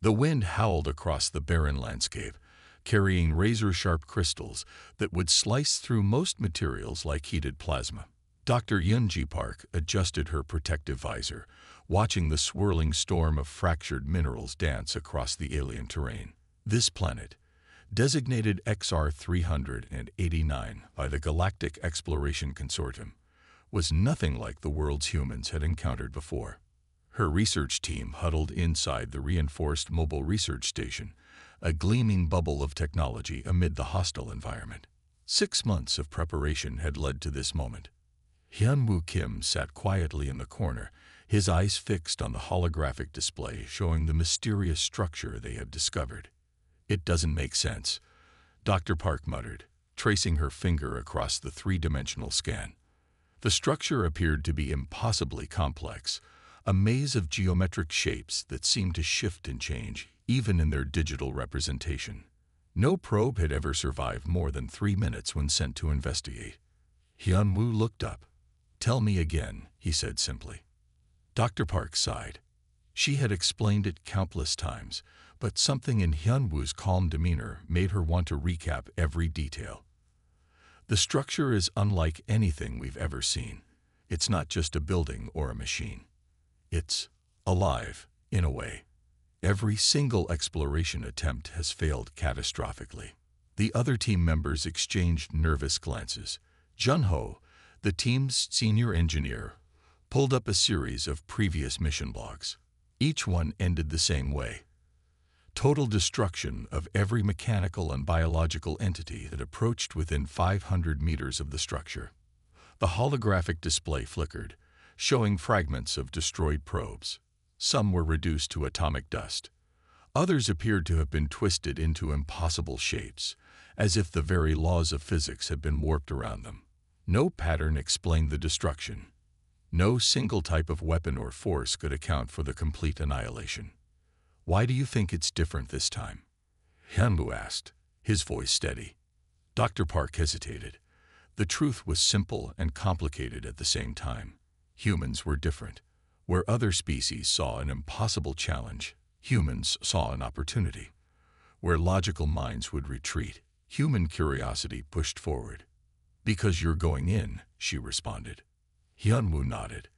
The wind howled across the barren landscape, carrying razor-sharp crystals that would slice through most materials like heated plasma. Dr. Yunji Park adjusted her protective visor, watching the swirling storm of fractured minerals dance across the alien terrain. This planet, designated XR 389 by the Galactic Exploration Consortium, was nothing like the worlds humans had encountered before. Her research team huddled inside the reinforced mobile research station, a gleaming bubble of technology amid the hostile environment. 6 months of preparation had led to this moment. Hyunwoo Kim sat quietly in the corner, his eyes fixed on the holographic display showing the mysterious structure they had discovered. "It doesn't make sense," Dr. Park muttered, tracing her finger across the three-dimensional scan. The structure appeared to be impossibly complex, a maze of geometric shapes that seemed to shift and change, even in their digital representation. No probe had ever survived more than 3 minutes when sent to investigate. Hyunwoo looked up. "Tell me again," he said simply. Dr. Park sighed. She had explained it countless times, but something in Hyunwoo's calm demeanor made her want to recap every detail. "The structure is unlike anything we've ever seen. It's not just a building or a machine. It's alive, in a way. Every single exploration attempt has failed catastrophically." The other team members exchanged nervous glances. Jun-ho, the team's senior engineer, pulled up a series of previous mission logs. Each one ended the same way: total destruction of every mechanical and biological entity that approached within 500 meters of the structure. The holographic display flickered, showing fragments of destroyed probes. Some were reduced to atomic dust. Others appeared to have been twisted into impossible shapes, as if the very laws of physics had been warped around them. No pattern explained the destruction. No single type of weapon or force could account for the complete annihilation. "Why do you think it's different this time?" Hyunwoo asked, his voice steady. Dr. Park hesitated. The truth was simple and complicated at the same time. Humans were different. Where other species saw an impossible challenge, humans saw an opportunity. Where logical minds would retreat, human curiosity pushed forward. "Because you're going in," she responded. Hyunwoo nodded.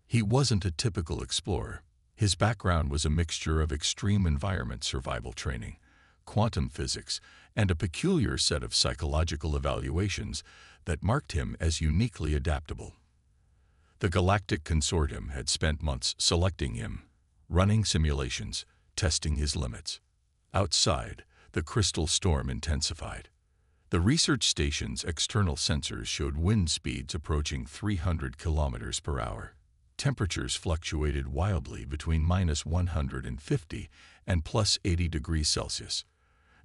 He wasn't a typical explorer. His background was a mixture of extreme environment survival training, quantum physics, and a peculiar set of psychological evaluations that marked him as uniquely adaptable. The Galactic Consortium had spent months selecting him, running simulations, testing his limits. Outside, the crystal storm intensified. The research station's external sensors showed wind speeds approaching 300 kilometers per hour. Temperatures fluctuated wildly between -150 and +80 degrees Celsius.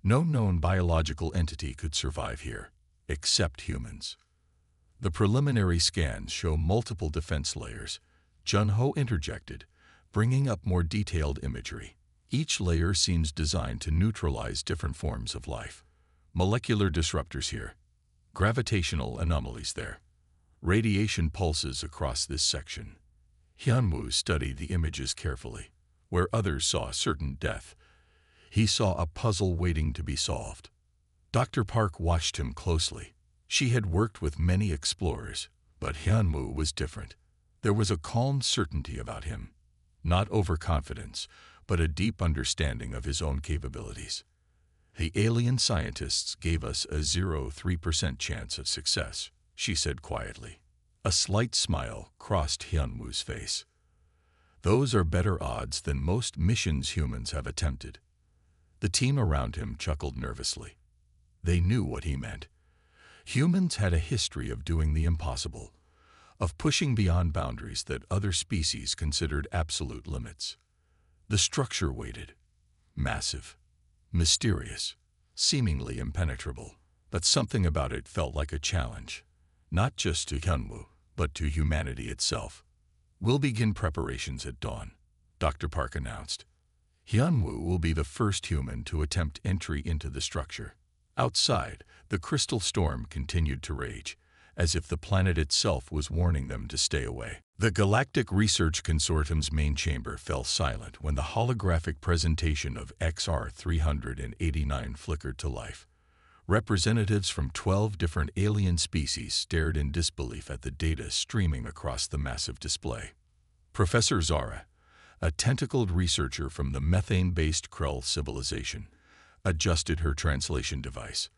No known biological entity could survive here, except humans. The preliminary scans show multiple defense layers. Jun-ho interjected, bringing up more detailed imagery. Each layer seems designed to neutralize different forms of life. Molecular disruptors here, gravitational anomalies there, radiation pulses across this section. Hyunwoo studied the images carefully. Where others saw certain death, he saw a puzzle waiting to be solved. Dr. Park watched him closely. She had worked with many explorers, but Hyunwoo was different. There was a calm certainty about him, not overconfidence, but a deep understanding of his own capabilities. "The alien scientists gave us a 0.3% chance of success," she said quietly. A slight smile crossed Hyunwoo's face. "Those are better odds than most missions humans have attempted." The team around him chuckled nervously. They knew what he meant. Humans had a history of doing the impossible, of pushing beyond boundaries that other species considered absolute limits. The structure waited. Massive, mysterious, seemingly impenetrable, but something about it felt like a challenge, not just to Hyunwoo, but to humanity itself. "We'll begin preparations at dawn," Dr. Park announced. Hyunwoo will be the first human to attempt entry into the structure. Outside, the crystal storm continued to rage, as if the planet itself was warning them to stay away. The Galactic Research Consortium's main chamber fell silent when the holographic presentation of XR-389 flickered to life. Representatives from 12 different alien species stared in disbelief at the data streaming across the massive display. Professor Zara, a tentacled researcher from the methane-based Krell civilization, adjusted her translation device.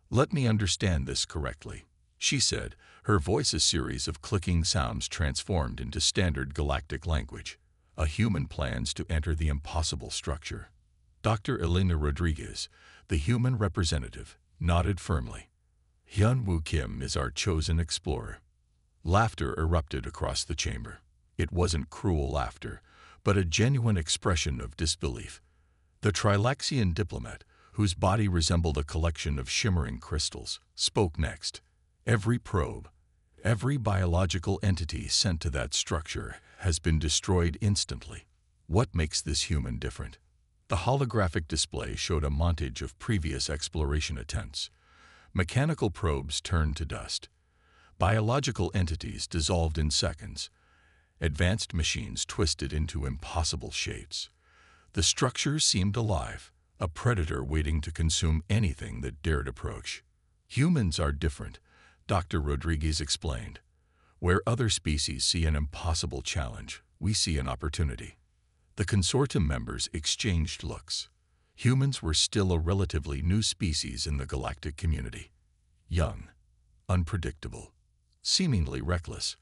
"Let me understand this correctly," she said, her voice a series of clicking sounds transformed into standard galactic language. "A human plans to enter the impossible structure." Dr. Elena Rodriguez, the human representative, nodded firmly. "Hyun-Woo Kim is our chosen explorer." Laughter erupted across the chamber. It wasn't cruel laughter, but a genuine expression of disbelief. The Trilaxian diplomat, whose body resembled a collection of shimmering crystals, spoke next. "Every probe, every biological entity sent to that structure has been destroyed instantly. What makes this human different?" The holographic display showed a montage of previous exploration attempts. Mechanical probes turned to dust. Biological entities dissolved in seconds. Advanced machines twisted into impossible shapes. The structure seemed alive, a predator waiting to consume anything that dared approach. "Humans are different," Dr. Rodriguez explained. "Where other species see an impossible challenge, we see an opportunity." The consortium members exchanged looks. Humans were still a relatively new species in the galactic community. Young, unpredictable, seemingly reckless,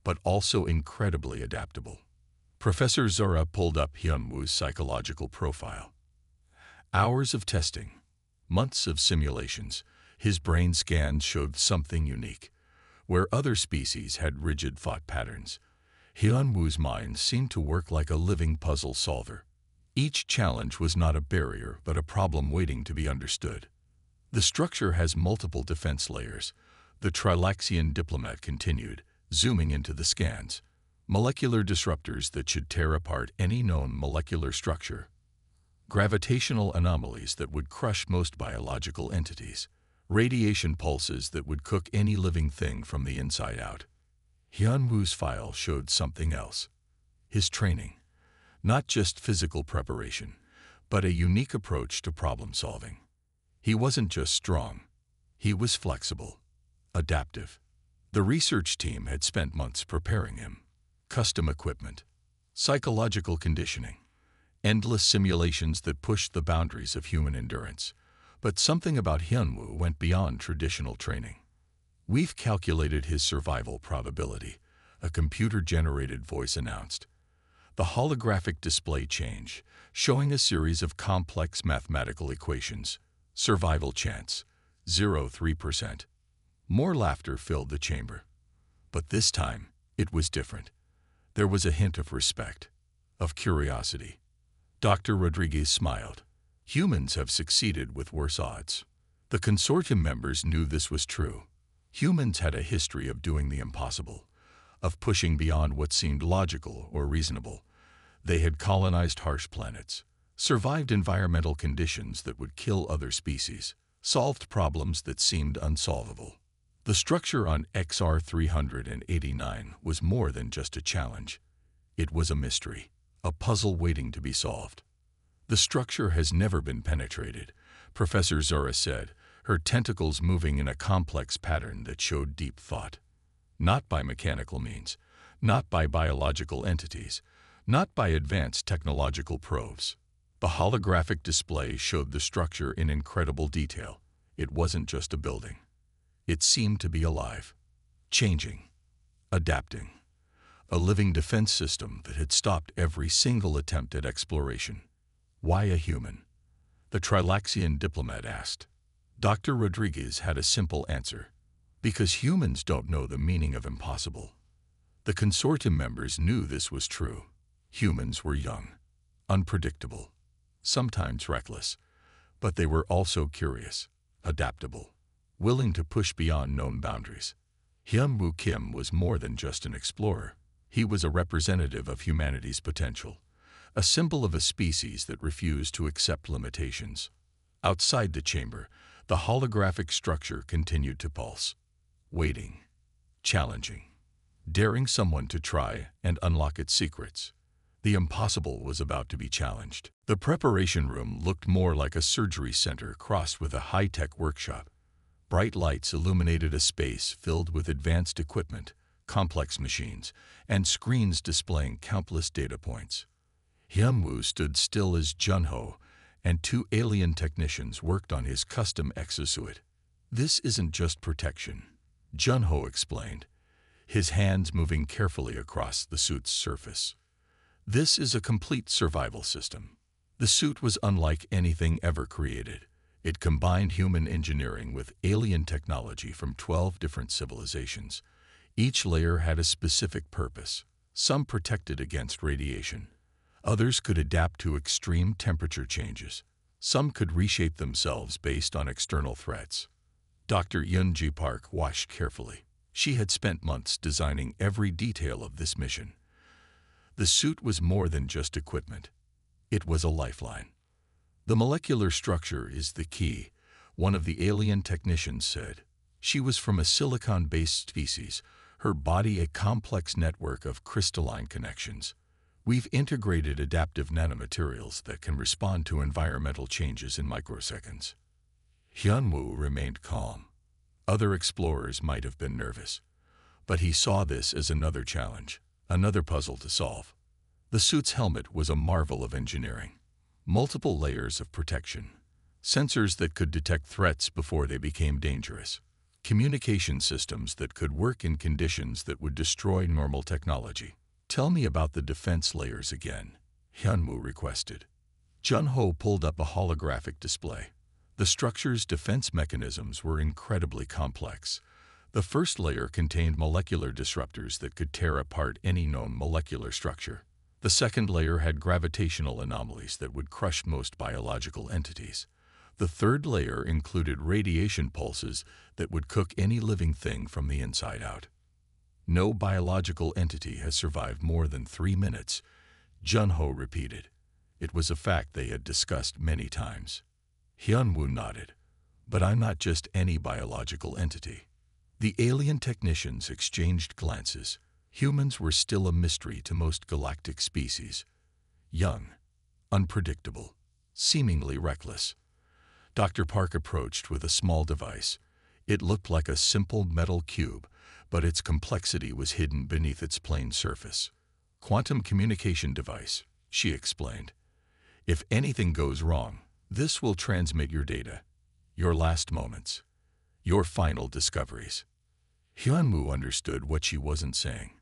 but also incredibly adaptable. Professor Zora pulled up Hyun-Woo's psychological profile. Hours of testing, months of simulations, his brain scans showed something unique. Where other species had rigid thought patterns, Hyun-Woo's mind seemed to work like a living puzzle solver. Each challenge was not a barrier, but a problem waiting to be understood. "The structure has multiple defense layers," the Trilaxian diplomat continued, zooming into the scans. "Molecular disruptors that should tear apart any known molecular structure. Gravitational anomalies that would crush most biological entities. Radiation pulses that would cook any living thing from the inside out." Hyun-Woo's file showed something else. His training. Not just physical preparation, but a unique approach to problem solving. He wasn't just strong. He was flexible, adaptive. The research team had spent months preparing him. Custom equipment, psychological conditioning, endless simulations that pushed the boundaries of human endurance. But something about Hyun-Woo went beyond traditional training. "We've calculated his survival probability," a computer-generated voice announced. The holographic display changed, showing a series of complex mathematical equations. Survival chance, 0.3%. More laughter filled the chamber. But this time, it was different. There was a hint of respect, of curiosity. Dr. Rodriguez smiled. "Humans have succeeded with worse odds." The consortium members knew this was true. Humans had a history of doing the impossible, of pushing beyond what seemed logical or reasonable. They had colonized harsh planets, survived environmental conditions that would kill other species, solved problems that seemed unsolvable. The structure on XR-389 was more than just a challenge. It was a mystery, a puzzle waiting to be solved. "The structure has never been penetrated," Professor Zora said, her tentacles moving in a complex pattern that showed deep thought. "Not by mechanical means, not by biological entities, not by advanced technological probes." The holographic display showed the structure in incredible detail. It wasn't just a building. It seemed to be alive, changing, adapting. A living defense system that had stopped every single attempt at exploration. "Why a human?" the Trilaxian diplomat asked. Dr. Rodriguez had a simple answer. "Because humans don't know the meaning of impossible." The consortium members knew this was true. Humans were young, unpredictable, sometimes reckless, but they were also curious, adaptable, willing to push beyond known boundaries. Hyun-Woo Kim was more than just an explorer. He was a representative of humanity's potential, a symbol of a species that refused to accept limitations. Outside the chamber, the holographic structure continued to pulse, waiting, challenging, daring someone to try and unlock its secrets. The impossible was about to be challenged. The preparation room looked more like a surgery center crossed with a high-tech workshop. Bright lights illuminated a space filled with advanced equipment, complex machines, and screens displaying countless data points. Hyunwoo stood still as Junho and two alien technicians worked on his custom exosuit. "This isn't just protection," Junho explained, his hands moving carefully across the suit's surface. "This is a complete survival system." The suit was unlike anything ever created. It combined human engineering with alien technology from 12 different civilizations. Each layer had a specific purpose. Some protected against radiation. Others could adapt to extreme temperature changes. Some could reshape themselves based on external threats. Dr. Yunji Park watched carefully. She had spent months designing every detail of this mission. The suit was more than just equipment. It was a lifeline. "The molecular structure is the key," one of the alien technicians said. She was from a silicon-based species, her body a complex network of crystalline connections. "We've integrated adaptive nanomaterials that can respond to environmental changes in microseconds." Hyunwoo remained calm. Other explorers might have been nervous, but he saw this as another challenge, another puzzle to solve. The suit's helmet was a marvel of engineering. Multiple layers of protection, sensors that could detect threats before they became dangerous, communication systems that could work in conditions that would destroy normal technology. "Tell me about the defense layers again," Hyunwoo requested. Junho pulled up a holographic display. The structure's defense mechanisms were incredibly complex. The first layer contained molecular disruptors that could tear apart any known molecular structure. The second layer had gravitational anomalies that would crush most biological entities. The third layer included radiation pulses that would cook any living thing from the inside out. "No biological entity has survived more than 3 minutes," Junho repeated. It was a fact they had discussed many times. Hyunwoo nodded. "But I'm not just any biological entity." The alien technicians exchanged glances. Humans were still a mystery to most galactic species. Young, unpredictable, seemingly reckless. Dr. Park approached with a small device. It looked like a simple metal cube, but its complexity was hidden beneath its plain surface. "Quantum communication device," she explained. "If anything goes wrong, this will transmit your data, your last moments, your final discoveries." Hyunwoo understood what she wasn't saying.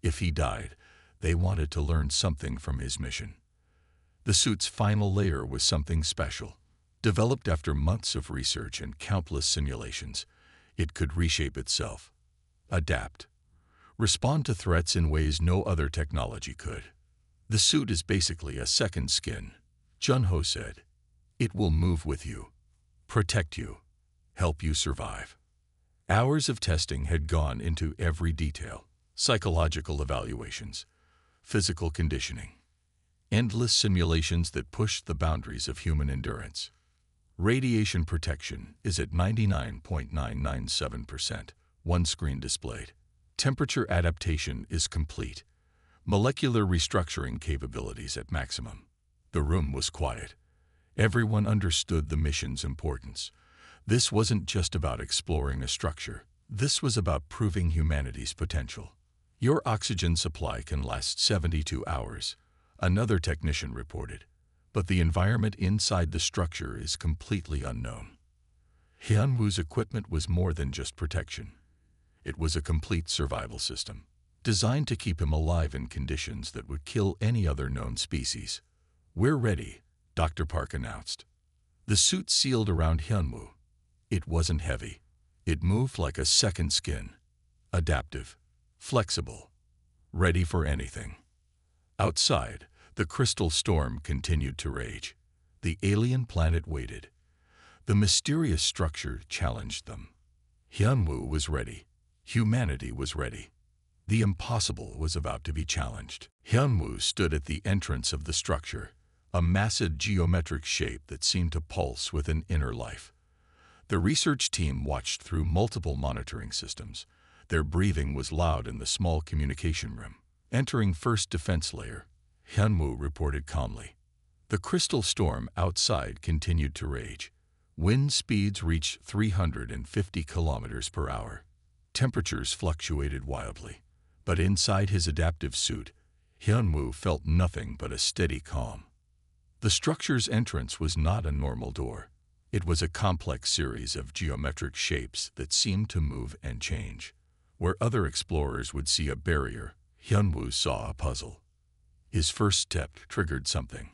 If he died, they wanted to learn something from his mission. The suit's final layer was something special. Developed after months of research and countless simulations, it could reshape itself, adapt, respond to threats in ways no other technology could. "The suit is basically a second skin," Junho said. "It will move with you, protect you, help you survive." Hours of testing had gone into every detail: psychological evaluations, physical conditioning, endless simulations that pushed the boundaries of human endurance. "Radiation protection is at 99.997%, one screen displayed. Temperature adaptation is complete. Molecular restructuring capabilities at maximum." The room was quiet. Everyone understood the mission's importance. This wasn't just about exploring a structure. This was about proving humanity's potential. "Your oxygen supply can last 72 hours, another technician reported. But the environment inside the structure is completely unknown." Hyunwoo's equipment was more than just protection. It was a complete survival system, designed to keep him alive in conditions that would kill any other known species. "We're ready," Dr. Park announced. The suit sealed around Hyunwoo. It wasn't heavy. It moved like a second skin, adaptive, flexible, ready for anything. Outside, the crystal storm continued to rage. The alien planet waited. The mysterious structure challenged them. Hyunwoo was ready. Humanity was ready. The impossible was about to be challenged. Hyunwoo stood at the entrance of the structure, a massive geometric shape that seemed to pulse with an inner life. The research team watched through multiple monitoring systems, Their breathing was loud in the small communication room. Entering first defense layer, Hyunwoo reported calmly. The crystal storm outside continued to rage. Wind speeds reached 350 kilometers per hour. Temperatures fluctuated wildly. But inside his adaptive suit, Hyunwoo felt nothing but a steady calm. The structure's entrance was not a normal door. It was a complex series of geometric shapes that seemed to move and change. Where other explorers would see a barrier, Hyunwoo saw a puzzle. His first step triggered something.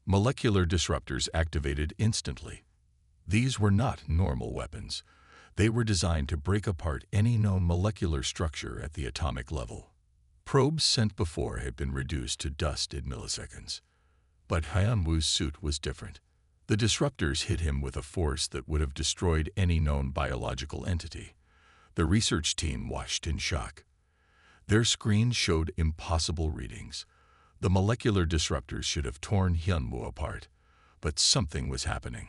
Molecular disruptors activated instantly. These were not normal weapons. They were designed to break apart any known molecular structure at the atomic level. Probes sent before had been reduced to dust in milliseconds. But Hyunwoo's suit was different. The disruptors hit him with a force that would have destroyed any known biological entity. The research team watched in shock. Their screens showed impossible readings. The molecular disruptors should have torn Hyunwoo apart. But something was happening.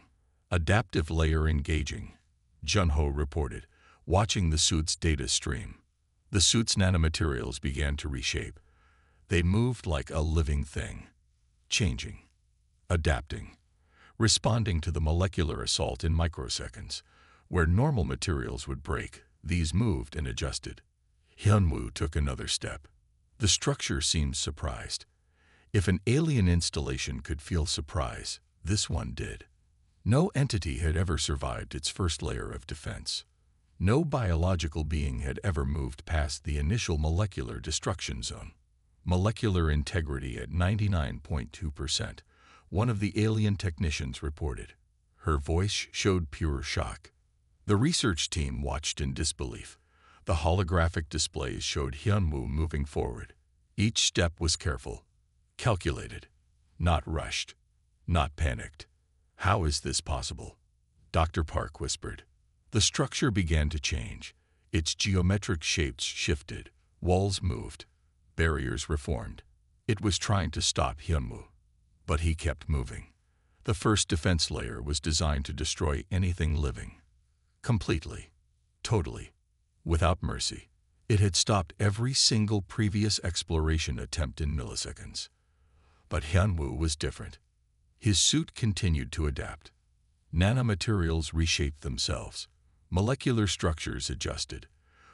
Adaptive layer engaging, Junho reported, watching the suit's data stream. The suit's nanomaterials began to reshape. They moved like a living thing, changing, adapting, responding to the molecular assault in microseconds. Where normal materials would break, these moved and adjusted. Hyunwoo took another step. The structure seemed surprised. If an alien installation could feel surprise, this one did. No entity had ever survived its first layer of defense. No biological being had ever moved past the initial molecular destruction zone. Molecular integrity at 99.2%, one of the alien technicians reported. Her voice showed pure shock. The research team watched in disbelief. The holographic displays showed Hyunwoo moving forward. Each step was careful, calculated, not rushed, not panicked. How is this possible? Dr. Park whispered. The structure began to change. Its geometric shapes shifted, walls moved, barriers reformed. It was trying to stop Hyunwoo, but he kept moving. The first defense layer was designed to destroy anything living. Completely, totally, without mercy. It had stopped every single previous exploration attempt in milliseconds. But Hyunwoo was different. His suit continued to adapt. Nanomaterials reshaped themselves. Molecular structures adjusted.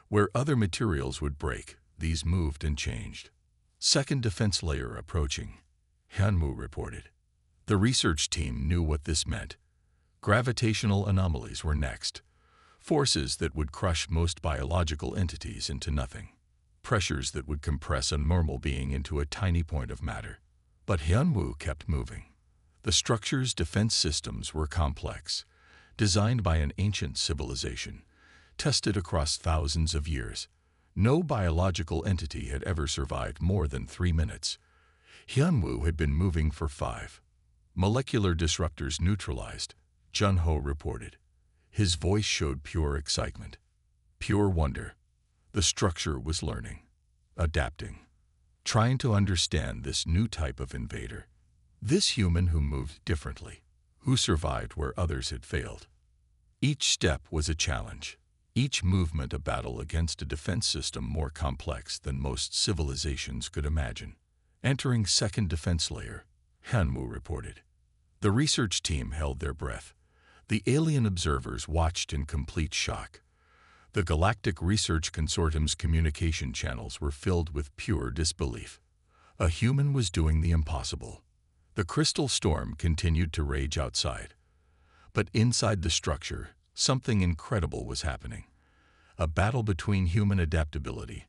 Where other materials would break, these moved and changed. Second defense layer approaching, Hyunwoo reported. The research team knew what this meant. Gravitational anomalies were next. Forces that would crush most biological entities into nothing. Pressures that would compress a normal being into a tiny point of matter. But Hyunwoo kept moving. The structure's defense systems were complex, designed by an ancient civilization, tested across thousands of years. No biological entity had ever survived more than 3 minutes. Hyunwoo had been moving for 5. Molecular disruptors neutralized, Junho reported. His voice showed pure excitement, pure wonder. The structure was learning, adapting, trying to understand this new type of invader. This human who moved differently, who survived where others had failed. Each step was a challenge, each movement a battle against a defense system more complex than most civilizations could imagine. Entering second defense layer, Hyunwoo reported. The research team held their breath. The alien observers watched in complete shock. The Galactic Research Consortium's communication channels were filled with pure disbelief. A human was doing the impossible. The crystal storm continued to rage outside. But inside the structure, something incredible was happening. A battle between human adaptability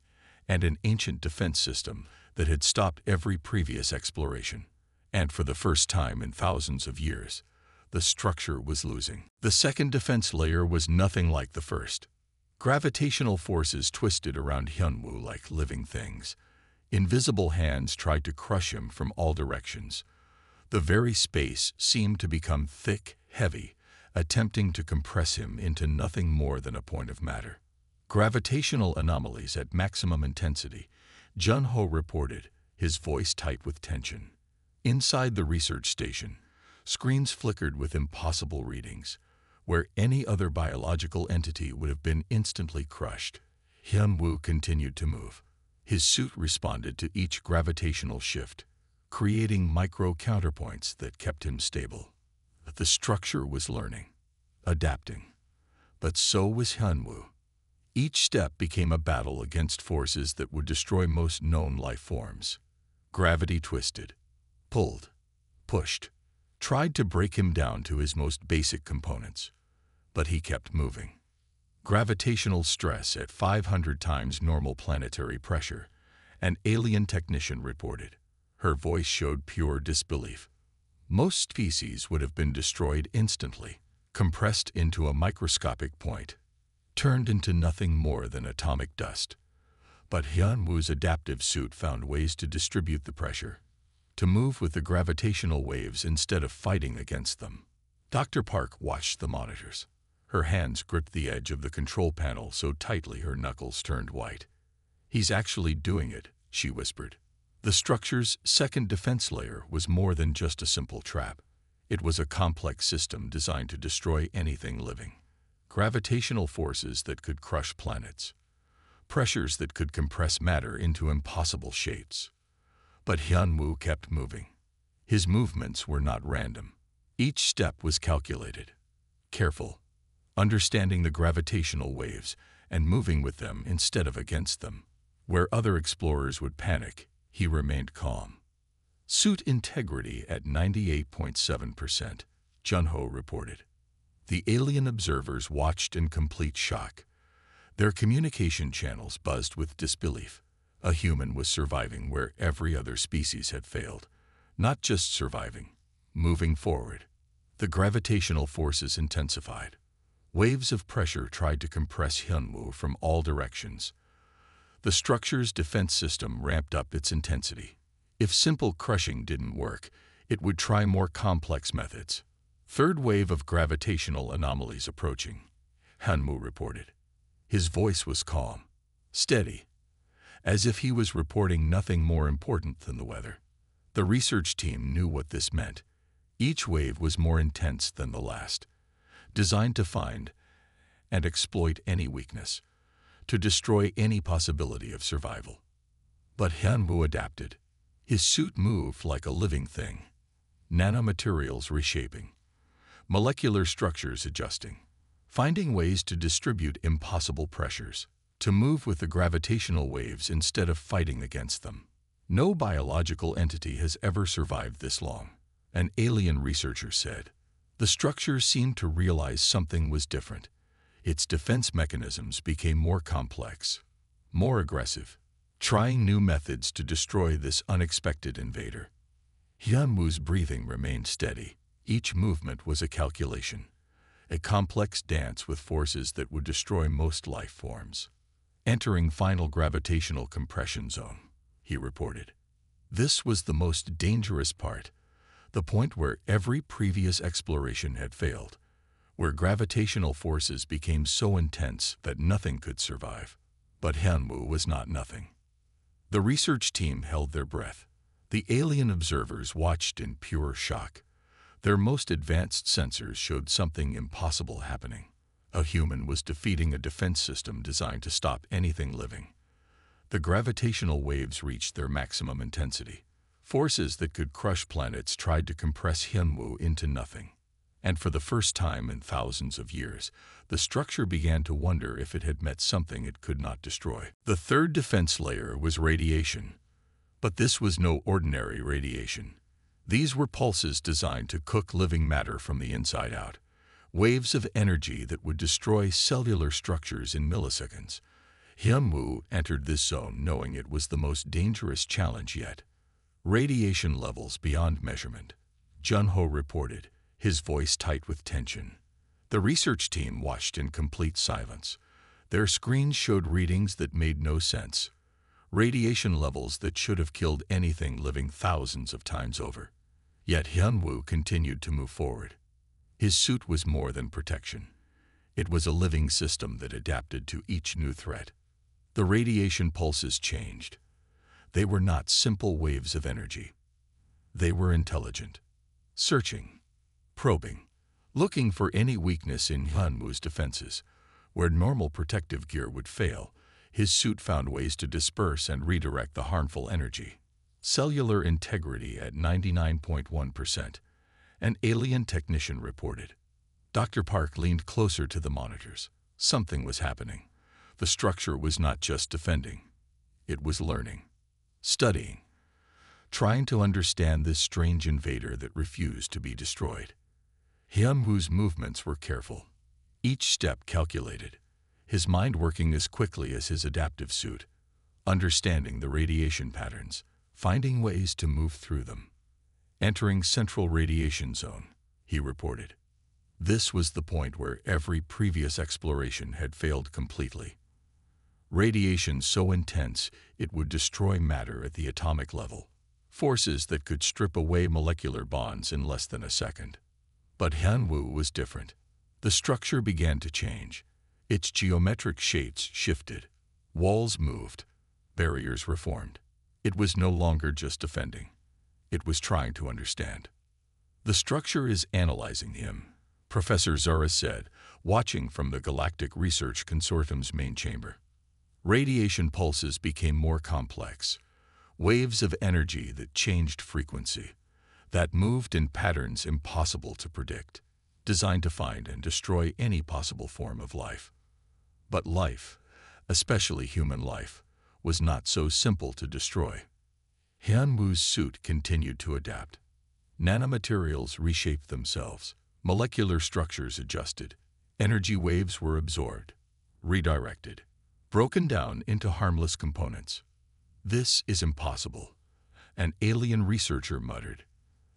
and an ancient defense system that had stopped every previous exploration. And for the first time in thousands of years, the structure was losing. The second defense layer was nothing like the first. Gravitational forces twisted around Hyunwoo like living things. Invisible hands tried to crush him from all directions. The very space seemed to become thick, heavy, attempting to compress him into nothing more than a point of matter. Gravitational anomalies at maximum intensity, Junho reported, his voice tight with tension. Inside the research station, screens flickered with impossible readings. Where any other biological entity would have been instantly crushed, Hyun-woo continued to move. His suit responded to each gravitational shift, creating micro-counterpoints that kept him stable. The structure was learning, adapting. But so was Hyun-woo. Each step became a battle against forces that would destroy most known life forms. Gravity twisted, pulled, pushed, tried to break him down to his most basic components. But he kept moving. Gravitational stress at 500 times normal planetary pressure, an alien technician reported. Her voice showed pure disbelief. Most species would have been destroyed instantly, compressed into a microscopic point, turned into nothing more than atomic dust. But Hyun-woo's adaptive suit found ways to distribute the pressure, to move with the gravitational waves instead of fighting against them. Dr. Park watched the monitors. Her hands gripped the edge of the control panel so tightly her knuckles turned white. "He's actually doing it," she whispered. The structure's second defense layer was more than just a simple trap. It was a complex system designed to destroy anything living. Gravitational forces that could crush planets. Pressures that could compress matter into impossible shapes. But Hyun-woo kept moving. His movements were not random. Each step was calculated, careful, understanding the gravitational waves and moving with them instead of against them. Where other explorers would panic, he remained calm. Suit integrity at 98.7%, Jun-ho reported. The alien observers watched in complete shock. Their communication channels buzzed with disbelief. A human was surviving where every other species had failed. Not just surviving, moving forward. The gravitational forces intensified. Waves of pressure tried to compress Hyun-woo from all directions. The structure's defense system ramped up its intensity. If simple crushing didn't work, it would try more complex methods. Third wave of gravitational anomalies approaching, Hyun-woo reported. His voice was calm, steady, as if he was reporting nothing more important than the weather. The research team knew what this meant. Each wave was more intense than the last, designed to find and exploit any weakness, to destroy any possibility of survival. But Hyun-woo adapted. His suit moved like a living thing, nanomaterials reshaping, molecular structures adjusting, finding ways to distribute impossible pressures, to move with the gravitational waves instead of fighting against them. No biological entity has ever survived this long, an alien researcher said. The structure seemed to realize something was different. Its defense mechanisms became more complex, more aggressive, trying new methods to destroy this unexpected invader. Hyun-woo's breathing remained steady. Each movement was a calculation, a complex dance with forces that would destroy most life forms. Entering final gravitational compression zone, he reported. This was the most dangerous part, the point where every previous exploration had failed, where gravitational forces became so intense that nothing could survive. But Hyun-woo was not nothing. The research team held their breath. The alien observers watched in pure shock. Their most advanced sensors showed something impossible happening. A human was defeating a defense system designed to stop anything living. The gravitational waves reached their maximum intensity. Forces that could crush planets tried to compress Hyun-woo into nothing. And for the first time in thousands of years, the structure began to wonder if it had met something it could not destroy. The third defense layer was radiation. But this was no ordinary radiation. These were pulses designed to cook living matter from the inside out. Waves of energy that would destroy cellular structures in milliseconds. Hyun-woo entered this zone knowing it was the most dangerous challenge yet. Radiation levels beyond measurement, Jun-ho reported, his voice tight with tension. The research team watched in complete silence. Their screens showed readings that made no sense. Radiation levels that should have killed anything living thousands of times over. Yet Hyun-woo continued to move forward. His suit was more than protection. It was a living system that adapted to each new threat. The radiation pulses changed. They were not simple waves of energy. They were intelligent, searching, probing, looking for any weakness in Hyun-woo's defenses. Where normal protective gear would fail, His suit found ways to disperse and redirect the harmful energy. Cellular integrity at 99.1%, an alien technician reported. Dr. Park leaned closer to the monitors. Something was happening. The structure was not just defending. It was learning, studying, trying to understand this strange invader that refused to be destroyed. Hyun-woo's movements were careful, each step calculated, his mind working as quickly as his adaptive suit, understanding the radiation patterns, finding ways to move through them. Entering central radiation zone, he reported. This was the point where every previous exploration had failed completely. Radiation so intense it would destroy matter at the atomic level, forces that could strip away molecular bonds in less than a second. But Hyun-woo was different. The structure began to change. Its geometric shapes shifted. Walls moved. Barriers were formed. It was no longer just defending. It was trying to understand. The structure is analyzing him, Professor Zara said, watching from the Galactic Research Consortium's main chamber. Radiation pulses became more complex, waves of energy that changed frequency, that moved in patterns impossible to predict, designed to find and destroy any possible form of life. But life, especially human life, was not so simple to destroy. Hyun-woo's suit continued to adapt. Nanomaterials reshaped themselves, molecular structures adjusted, energy waves were absorbed, redirected, broken down into harmless components. "This is impossible," an alien researcher muttered.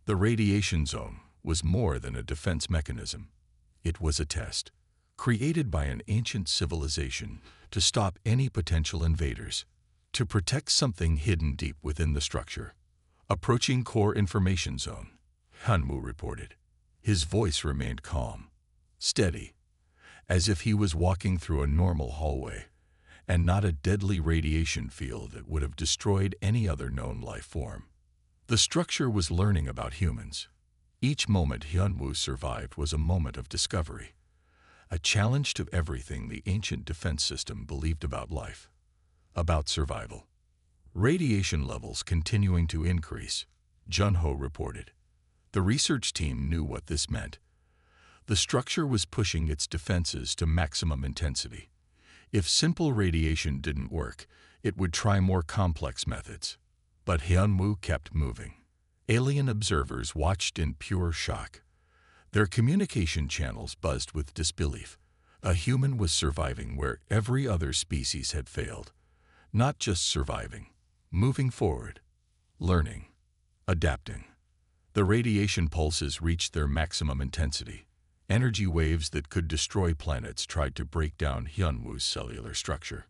The radiation zone was more than a defense mechanism. It was a test, created by an ancient civilization to stop any potential invaders, to protect something hidden deep within the structure. Approaching core information zone, Hyun-woo reported. His voice remained calm, steady, as if he was walking through a normal hallway, and not a deadly radiation field that would have destroyed any other known life form. The structure was learning about humans. Each moment Hyun-woo survived was a moment of discovery, a challenge to everything the ancient defense system believed about life, about survival. Radiation levels continuing to increase, Jun-ho reported. The research team knew what this meant. The structure was pushing its defenses to maximum intensity. If simple radiation didn't work, it would try more complex methods. But Hyun-woo kept moving. Alien observers watched in pure shock. Their communication channels buzzed with disbelief. A human was surviving where every other species had failed. Not just surviving, moving forward, learning, adapting. The radiation pulses reached their maximum intensity. Energy waves that could destroy planets tried to break down Hyun-woo's cellular structure.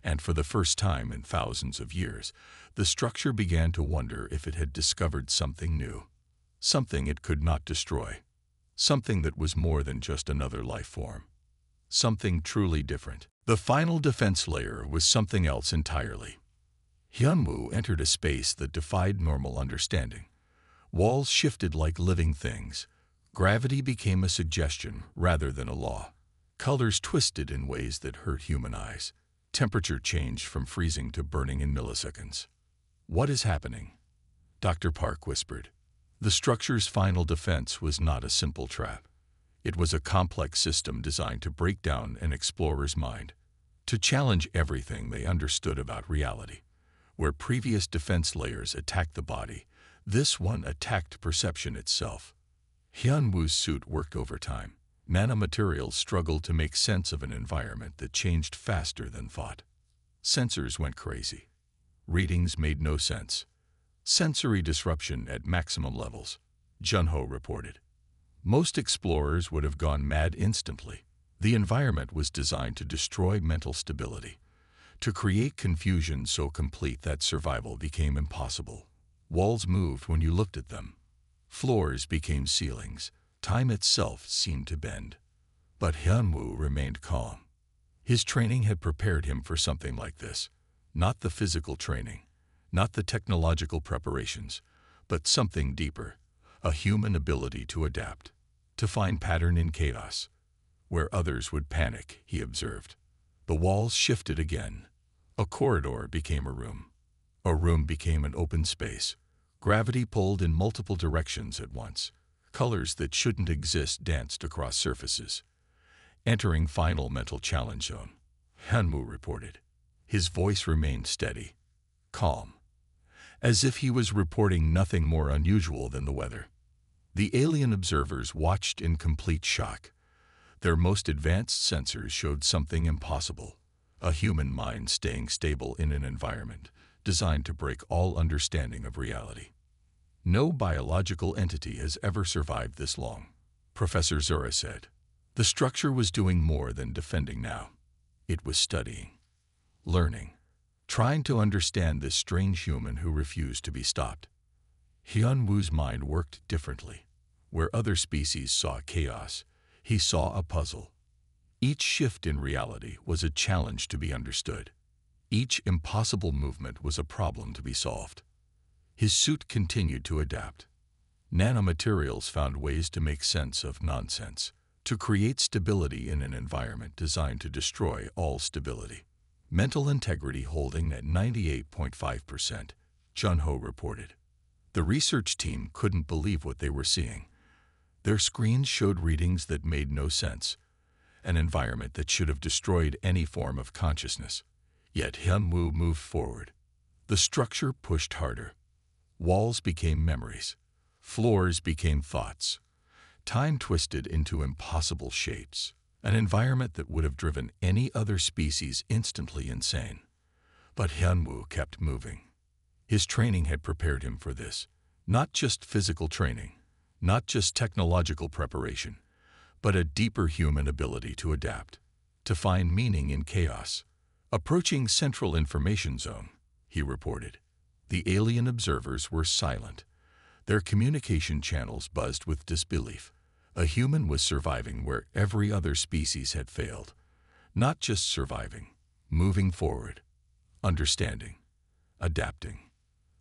And for the first time in thousands of years, the structure began to wonder if it had discovered something new, something it could not destroy, something that was more than just another life form, something truly different. The final defense layer was something else entirely. Hyun-woo entered a space that defied normal understanding. Walls shifted like living things. Gravity became a suggestion rather than a law. Colors twisted in ways that hurt human eyes. Temperature changed from freezing to burning in milliseconds. "What is happening?" Dr. Park whispered. The structure's final defense was not a simple trap. It was a complex system designed to break down an explorer's mind, to challenge everything they understood about reality. Where previous defense layers attacked the body, this one attacked perception itself. Hyun-woo's suit worked overtime. Nanomaterials struggled to make sense of an environment that changed faster than thought. Sensors went crazy. Readings made no sense. Sensory disruption at maximum levels, Jun-ho reported. Most explorers would have gone mad instantly. The environment was designed to destroy mental stability, to create confusion so complete that survival became impossible. Walls moved when you looked at them. Floors became ceilings. Time itself seemed to bend. But Hyun-woo remained calm. His training had prepared him for something like this. Not the physical training, not the technological preparations, but something deeper, a human ability to adapt, to find pattern in chaos. Where others would panic, he observed. The walls shifted again. A corridor became a room. A room became an open space. Gravity pulled in multiple directions at once. Colors that shouldn't exist danced across surfaces. Entering final mental challenge zone, Hyunwoo reported. His voice remained steady, calm, as if he was reporting nothing more unusual than the weather. The alien observers watched in complete shock. Their most advanced sensors showed something impossible, a human mind staying stable in an environment designed to break all understanding of reality. No biological entity has ever survived this long, Professor Zura said. The structure was doing more than defending now. It was studying, learning, trying to understand this strange human who refused to be stopped. Hyunwoo's mind worked differently. Where other species saw chaos, he saw a puzzle. Each shift in reality was a challenge to be understood. Each impossible movement was a problem to be solved. His suit continued to adapt. Nanomaterials found ways to make sense of nonsense, to create stability in an environment designed to destroy all stability. Mental integrity holding at 98.5%, Junho reported. The research team couldn't believe what they were seeing. Their screens showed readings that made no sense, an environment that should have destroyed any form of consciousness. Yet Hyunwoo moved forward. The structure pushed harder. Walls became memories. Floors became thoughts. Time twisted into impossible shapes, an environment that would have driven any other species instantly insane. But Hyunwoo kept moving. His training had prepared him for this. Not just physical training, not just technological preparation, but a deeper human ability to adapt, to find meaning in chaos. Approaching Central Information Zone, he reported. The alien observers were silent. Their communication channels buzzed with disbelief. A human was surviving where every other species had failed. Not just surviving, moving forward, understanding, adapting.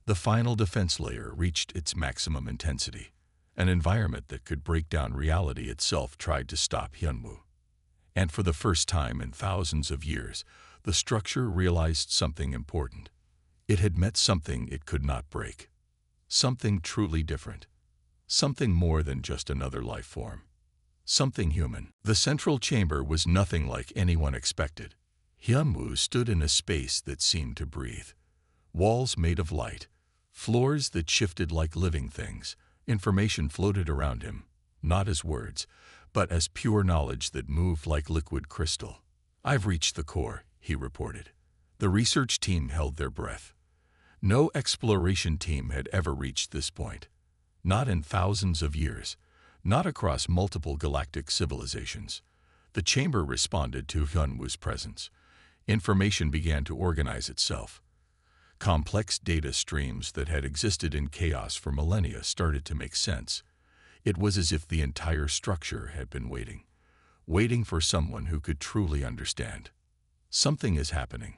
The final defense layer reached its maximum intensity. An environment that could break down reality itself tried to stop Hyunwoo. And for the first time in thousands of years, the structure realized something important. It had met something it could not break. Something truly different. Something more than just another life form. Something human. The central chamber was nothing like anyone expected. Hyunwoo stood in a space that seemed to breathe. Walls made of light. Floors that shifted like living things. Information floated around him, not as words, but as pure knowledge that moved like liquid crystal. "I've reached the core," he reported. The research team held their breath. No exploration team had ever reached this point. Not in thousands of years. Not across multiple galactic civilizations. The chamber responded to Hyunwoo's presence. Information began to organize itself. Complex data streams that had existed in chaos for millennia started to make sense. It was as if the entire structure had been waiting for someone who could truly understand. "Something is happening,"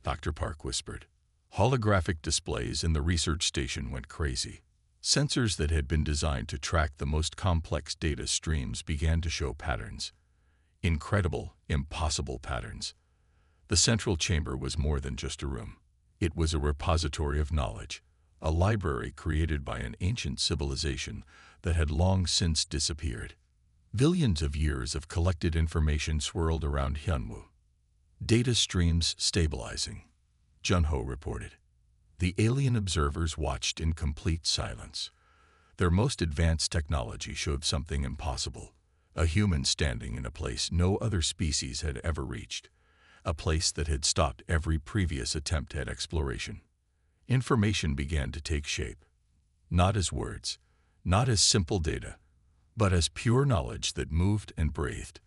Dr. Park whispered. Holographic displays in the research station went crazy. Sensors that had been designed to track the most complex data streams began to show patterns. Incredible, impossible patterns. The central chamber was more than just a room. It was a repository of knowledge, a library created by an ancient civilization that had long since disappeared. Billions of years of collected information swirled around Hyunwoo. Data streams stabilizing, Junho reported. The alien observers watched in complete silence. Their most advanced technology showed something impossible, a human standing in a place no other species had ever reached. A place that had stopped every previous attempt at exploration. Information began to take shape, not as words, not as simple data, but as pure knowledge that moved and breathed.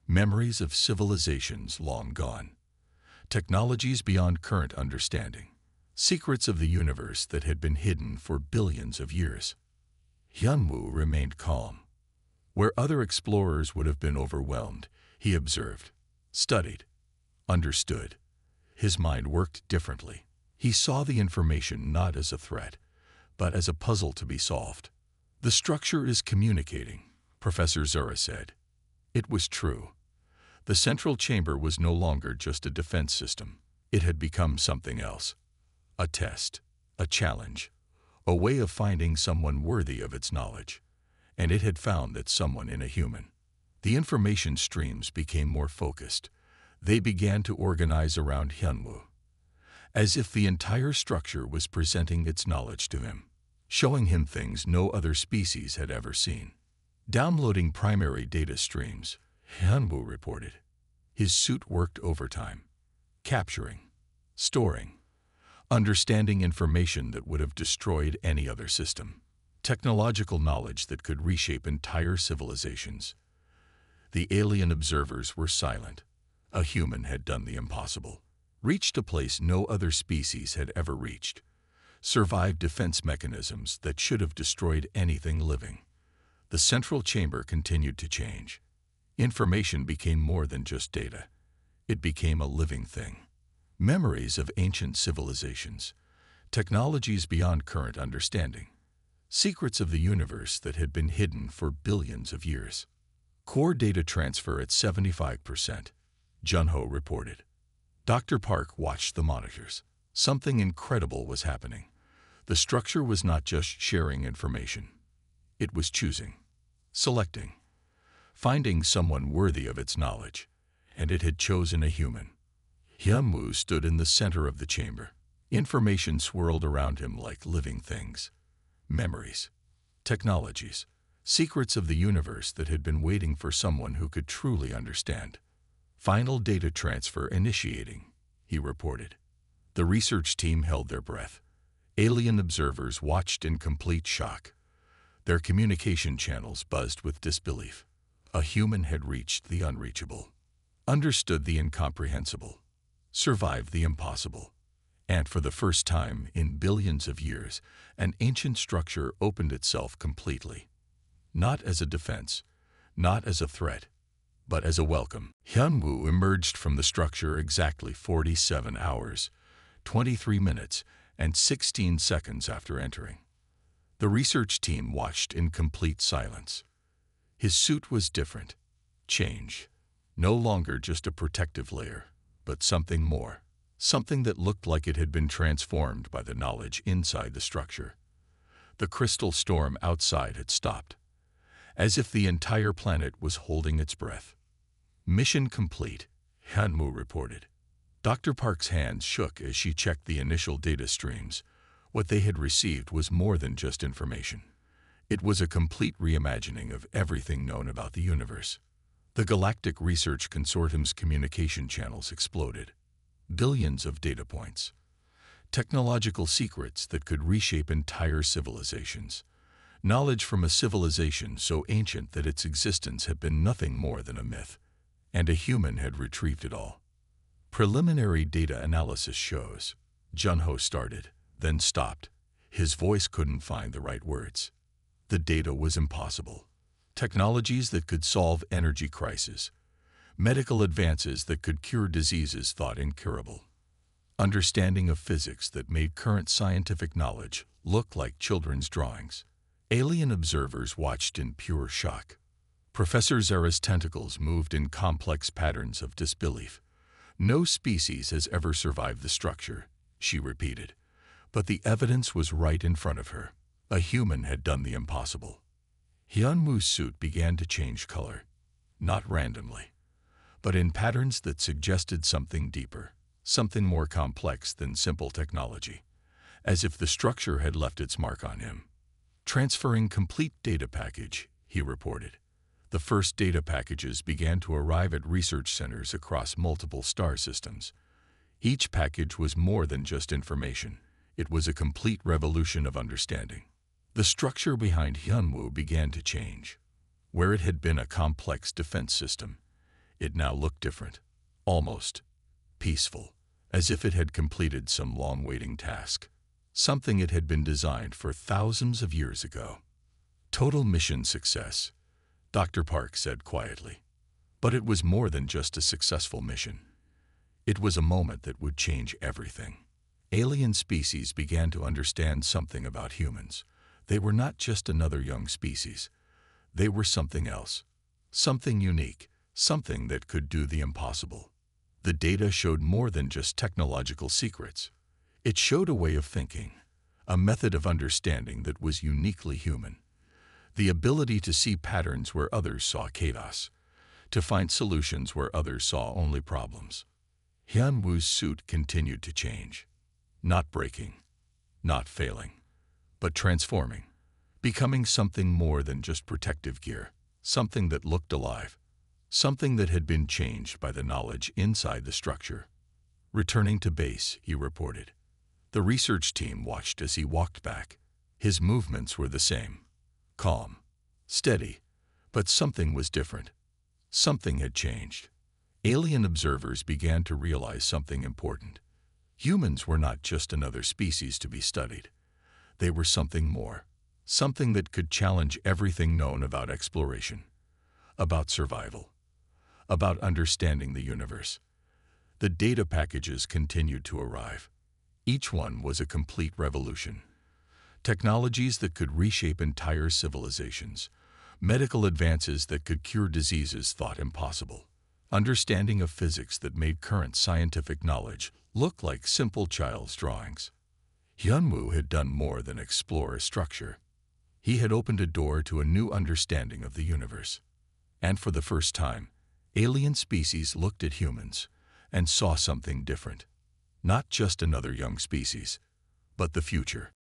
Memories of civilizations long gone. Technologies beyond current understanding. Secrets of the universe that had been hidden for billions of years. Hyunwoo remained calm. Where other explorers would have been overwhelmed, he observed, studied, understood. His mind worked differently. He saw the information not as a threat, but as a puzzle to be solved. "The structure is communicating," Professor Zura said. It was true. The central chamber was no longer just a defense system. It had become something else. A test, a challenge, a way of finding someone worthy of its knowledge. And it had found that someone in a human. The information streams became more focused. They began to organize around Hyunwoo, as if the entire structure was presenting its knowledge to him, showing him things no other species had ever seen. Downloading primary data streams, Hyunwoo reported. His suit worked overtime, capturing, storing, understanding information that would have destroyed any other system. Technological knowledge that could reshape entire civilizations. The alien observers were silent. A human had done the impossible. Reached a place no other species had ever reached. Survived defense mechanisms that should have destroyed anything living. The central chamber continued to change. Information became more than just data. It became a living thing. Memories of ancient civilizations. Technologies beyond current understanding. Secrets of the universe that had been hidden for billions of years. Core data transfer at 75%, Junho reported. Dr. Park watched the monitors. Something incredible was happening. The structure was not just sharing information. It was choosing, selecting, finding someone worthy of its knowledge. And it had chosen a human. Hyunwoo stood in the center of the chamber. Information swirled around him like living things. Memories, technologies, secrets of the universe that had been waiting for someone who could truly understand. Final data transfer initiating, he reported. The research team held their breath. Alien observers watched in complete shock. Their communication channels buzzed with disbelief. A human had reached the unreachable, understood the incomprehensible, survived the impossible. And for the first time in billions of years, an ancient structure opened itself completely. Not as a defense, not as a threat, but as a welcome. Hyunwoo emerged from the structure exactly 47 hours, 23 minutes, and 16 seconds after entering. The research team watched in complete silence. His suit was different. Change. No longer just a protective layer, but something more. Something that looked like it had been transformed by the knowledge inside the structure. The crystal storm outside had stopped, as if the entire planet was holding its breath. Mission complete, Hyunwoo reported. Dr. Park's hands shook as she checked the initial data streams. What they had received was more than just information. It was a complete reimagining of everything known about the universe. The Galactic Research Consortium's communication channels exploded. Billions of data points. Technological secrets that could reshape entire civilizations. Knowledge from a civilization so ancient that its existence had been nothing more than a myth. And a human had retrieved it all. Preliminary data analysis shows. Junho started, then stopped. His voice couldn't find the right words. The data was impossible. Technologies that could solve energy crises. Medical advances that could cure diseases thought incurable. Understanding of physics that made current scientific knowledge look like children's drawings. Alien observers watched in pure shock. Professor Zara's tentacles moved in complex patterns of disbelief. No species has ever survived the structure, she repeated. But the evidence was right in front of her. A human had done the impossible. Hyunwoo's suit began to change color. Not randomly, but in patterns that suggested something deeper, something more complex than simple technology, as if the structure had left its mark on him. Transferring complete data package, he reported. The first data packages began to arrive at research centers across multiple star systems. Each package was more than just information. It was a complete revolution of understanding. The structure behind Hyunwoo began to change. Where it had been a complex defense system, it now looked different, almost peaceful, as if it had completed some long-waiting task, something it had been designed for thousands of years ago. Total mission success, Dr. Park said quietly. But it was more than just a successful mission. It was a moment that would change everything. Alien species began to understand something about humans. They were not just another young species. They were something else, something unique, something that could do the impossible. The data showed more than just technological secrets. It showed a way of thinking, a method of understanding that was uniquely human. The ability to see patterns where others saw chaos, to find solutions where others saw only problems. Hyun-woo's suit continued to change, not breaking, not failing, but transforming, becoming something more than just protective gear, something that looked alive, something that had been changed by the knowledge inside the structure. Returning to base, he reported. The research team watched as he walked back. His movements were the same, calm, steady, but something was different. Something had changed. Alien observers began to realize something important. Humans were not just another species to be studied. They were something more, something that could challenge everything known about exploration, about survival, about understanding the universe. The data packages continued to arrive. Each one was a complete revolution. Technologies that could reshape entire civilizations, medical advances that could cure diseases thought impossible, understanding of physics that made current scientific knowledge look like simple child's drawings. Hyun-woo had done more than explore a structure. He had opened a door to a new understanding of the universe. And for the first time, alien species looked at humans and saw something different. Not just another young species, but the future.